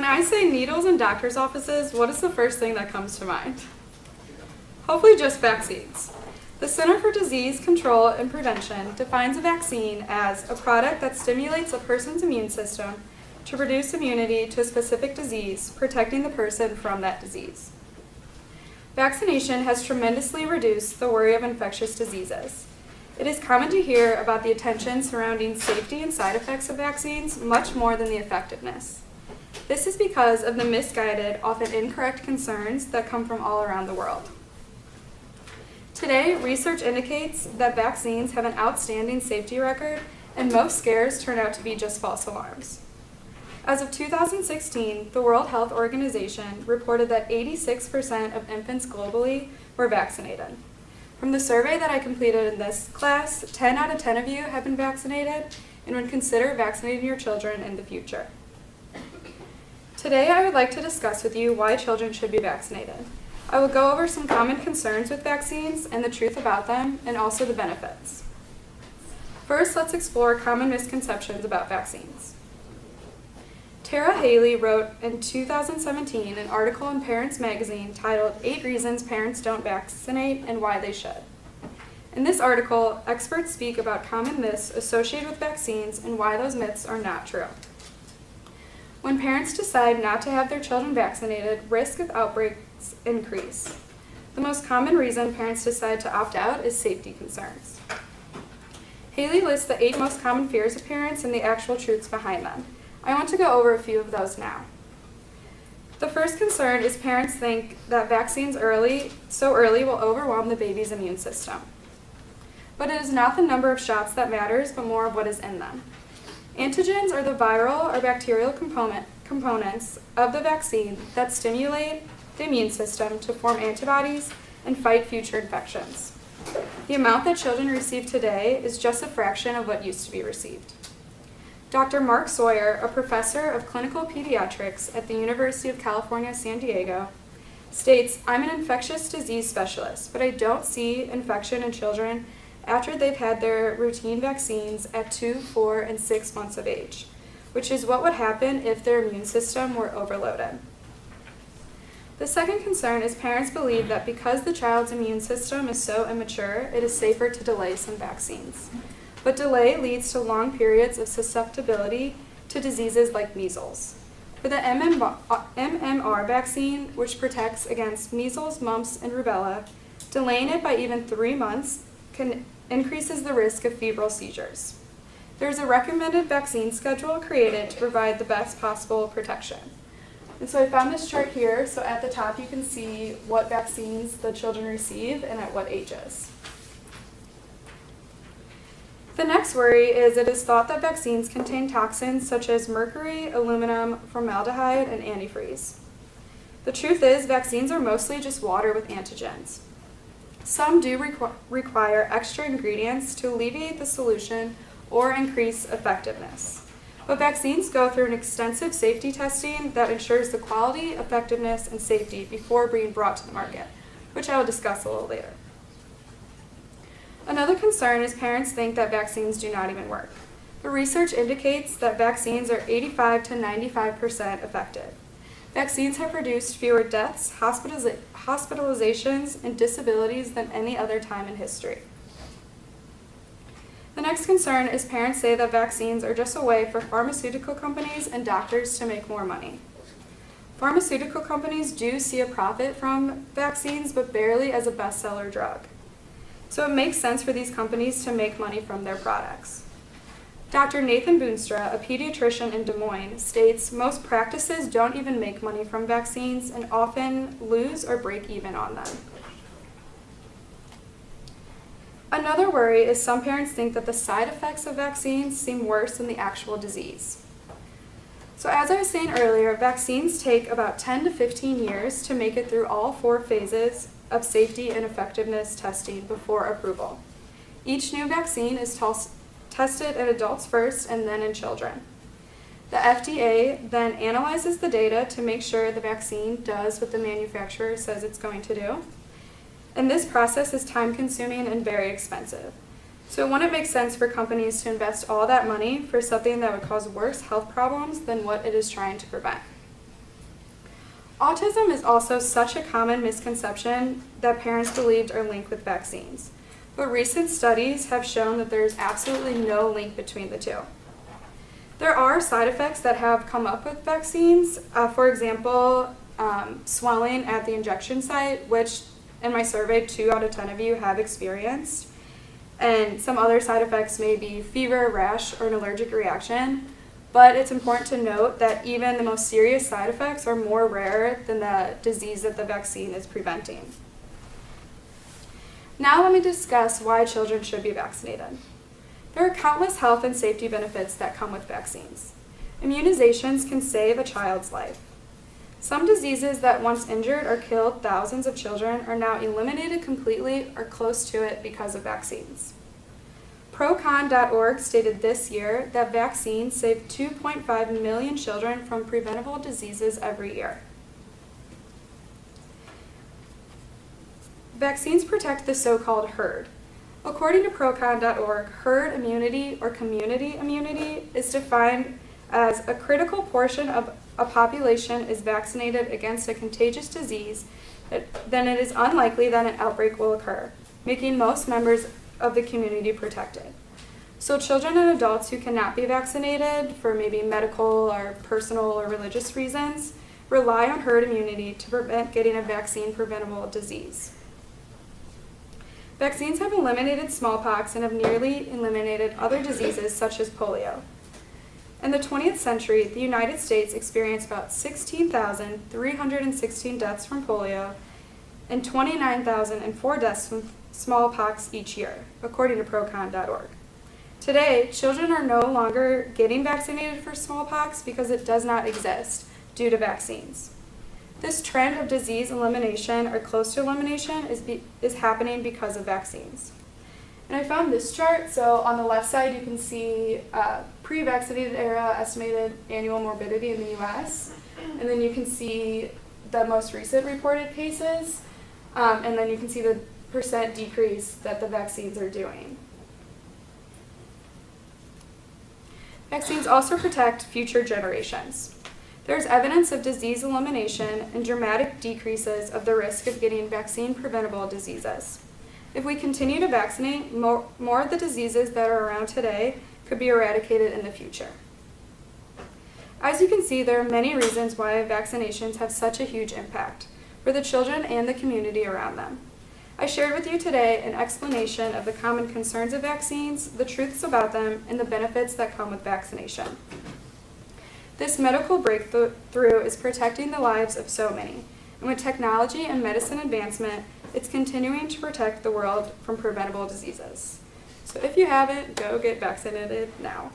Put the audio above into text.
when I say needles in doctor's offices, what is the first thing that comes to mind? Hopefully just vaccines. The Center for Disease Control and Prevention defines a vaccine as a product that stimulates a person's immune system to produce immunity to a specific disease, protecting the person from that disease. Vaccination has tremendously reduced the worry of infectious diseases. It is common to hear about the attention surrounding safety and side effects of vaccines much more than the effectiveness. This is because of the misguided, often incorrect concerns that come from all around the world. Today, research indicates that vaccines have an outstanding safety record, and most scares turn out to be just false alarms. As of 2016, the World Health Organization reported that 86% of infants globally were vaccinated. From the survey that I completed in this class, 10 out of 10 of you have been vaccinated and would consider vaccinating your children in the future. Today, I would like to discuss with you why children should be vaccinated. I will go over some common concerns with vaccines and the truth about them, and also the benefits. First, let's explore common misconceptions about vaccines. Tara Haley wrote in 2017 an article in Parents Magazine titled 8 Reasons Parents Don't Vaccinate and Why They Should. In this article, experts speak about common myths associated with vaccines and why those myths are not true. When parents decide not to have their children vaccinated, risk of outbreaks increase. The most common reason parents decide to opt out is safety concerns. Haley lists the 8 most common fears of parents and the actual truths behind them. I want to go over a few of those now. The first concern is parents think that vaccines so early will overwhelm the baby's immune system. But it is not the number of shots that matters, but more of what is in them. Antigens are the viral or bacterial components of the vaccine that stimulate the immune system to form antibodies and fight future infections. The amount that children receive today is just a fraction of what used to be received. Dr. Mark Sawyer, a professor of clinical pediatrics at the University of California, San Diego, states, "I'm an infectious disease specialist, but I don't see infection in children after they've had their routine vaccines at 2, 4, and 6 months of age, which is what would happen if their immune system were overloaded." The second concern is parents believe that because the child's immune system is so immature, it is safer to delay some vaccines. But delay leads to long periods of susceptibility to diseases like measles. For the MMR vaccine, which protects against measles, mumps, and rubella, delaying it by even 3 months increases the risk of febrile seizures. There is a recommended vaccine schedule created to provide the best possible protection. And so I found this chart here, so at the top you can see what vaccines the children receive and at what ages. The next worry is it is thought that vaccines contain toxins such as mercury, aluminum, formaldehyde, and antifreeze. The truth is, vaccines are mostly just water with antigens. Some do require extra ingredients to alleviate the solution or increase effectiveness. But vaccines go through an extensive safety testing that ensures the quality, effectiveness, and safety before being brought to the market, which I will discuss a little later. Another concern is parents think that vaccines do not even work. The research indicates that vaccines are 85 to 95% effective. Vaccines have produced fewer deaths, hospitalizations, and disabilities than any other time in history. The next concern is parents say that vaccines are just a way for pharmaceutical companies and doctors to make more money. Pharmaceutical companies do see a profit from vaccines, but barely as a bestseller drug. So it makes sense for these companies to make money from their products. Dr. Nathan Boonstra, a pediatrician in Des Moines, states most practices don't even make money from vaccines and often lose or break even on them. Another worry is some parents think that the side effects of vaccines seem worse than the actual disease. So as I was saying earlier, vaccines take about 10 to 15 years to make it through all 4 phases of safety and effectiveness testing before approval. Each new vaccine is tested in adults first and then in children. The FDA then analyzes the data to make sure the vaccine does what the manufacturer says it's going to do. And this process is time-consuming and very expensive. So it wouldn't make sense for companies to invest all that money for something that would cause worse health problems than what it is trying to prevent. Autism is also such a common misconception that parents believed are linked with vaccines. But recent studies have shown that there is absolutely no link between the two. There are side effects that have come up with vaccines. For example, swelling at the injection site, which in my survey, 2 out of 10 of you have experienced. And some other side effects may be fever, rash, or an allergic reaction. But it's important to note that even the most serious side effects are more rare than the disease that the vaccine is preventing. Now let me discuss why children should be vaccinated. There are countless health and safety benefits that come with vaccines. Immunizations can save a child's life. Some diseases that once injured or killed thousands of children are now eliminated completely or close to it because of vaccines. Procon.org stated this year that vaccines save 2.5 million children from preventable diseases every year. Vaccines protect the so-called herd. According to Procon.org, herd immunity or community immunity is defined as a critical portion of a population is vaccinated against a contagious disease, then it is unlikely that an outbreak will occur, making most members of the community protected. So children and adults who cannot be vaccinated for maybe medical or personal or religious reasons rely on herd immunity to prevent getting a vaccine-preventable disease. Vaccines have eliminated smallpox and have nearly eliminated other diseases such as polio. In the 20th century, the United States experienced about 16,316 deaths from polio and 29,004 deaths from smallpox each year, according to Procon.org. Today, children are no longer getting vaccinated for smallpox because it does not exist due to vaccines. This trend of disease elimination or close to elimination is happening because of vaccines. And I found this chart. So on the left side, you can see pre-vaccinated era estimated annual morbidity in the U.S. And then you can see the most recent reported cases. And then you can see the percent decrease that the vaccines are doing. Vaccines also protect future generations. There's evidence of disease elimination and dramatic decreases of the risk of getting vaccine-preventable diseases. If we continue to vaccinate, more of the diseases that are around today could be eradicated in the future. As you can see, there are many reasons why vaccinations have such a huge impact for the children and the community around them. I shared with you today an explanation of the common concerns of vaccines, the truths about them, and the benefits that come with vaccination. This medical breakthrough is protecting the lives of so many, and with technology and medicine advancement, it's continuing to protect the world from preventable diseases. So if you haven't, go get vaccinated now.